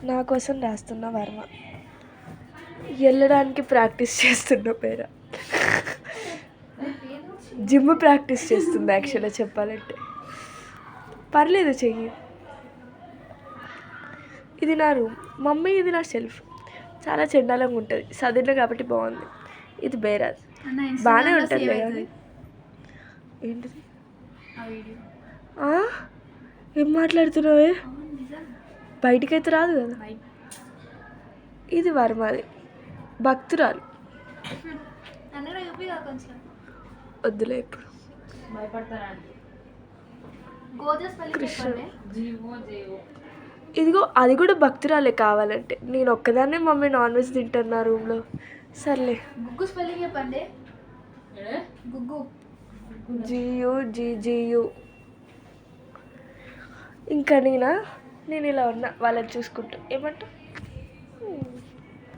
నా కోసం రాస్తున్న వర్మ. వెళ్ళడానికి ప్రాక్టీస్ చేస్తున్న పేర. జిమ్ ప్రాక్టీస్ చేస్తుంది యాక్చువల్గా చెప్పాలంటే. పర్లేదు చెయ్యి. ఇది నా రూమ్. మమ్మీ ఇది నా షెల్ఫ్. చాలా చెండాలంగా ఉంటుంది, చదివిన కాబట్టి బాగుంది. ఇది బేరాజ్, బాగానే ఉంటుంది కానీ. ఏంటిది? ఏం మాట్లాడుతున్నావే? బయటికైతే రాదు కదా. ఇది వర్మది, భక్తురాలు. వద్దులే ఇప్పుడు. కృష్ణుడు. ఇదిగో అది కూడా భక్తురాలే కావాలంటే. నేను ఒక్కదాన్నే మమ్మీ నాన్ వెజ్ తింటాను నా రూమ్లో. సర్లే. గుగ్గు స్పెల్లింగ్ చెప్పండి. గుగ్గు GUGGU. ఇంకా నేను ఇలా ఉన్నా వాళ్ళని చూసుకుంటూ. ఏమంటా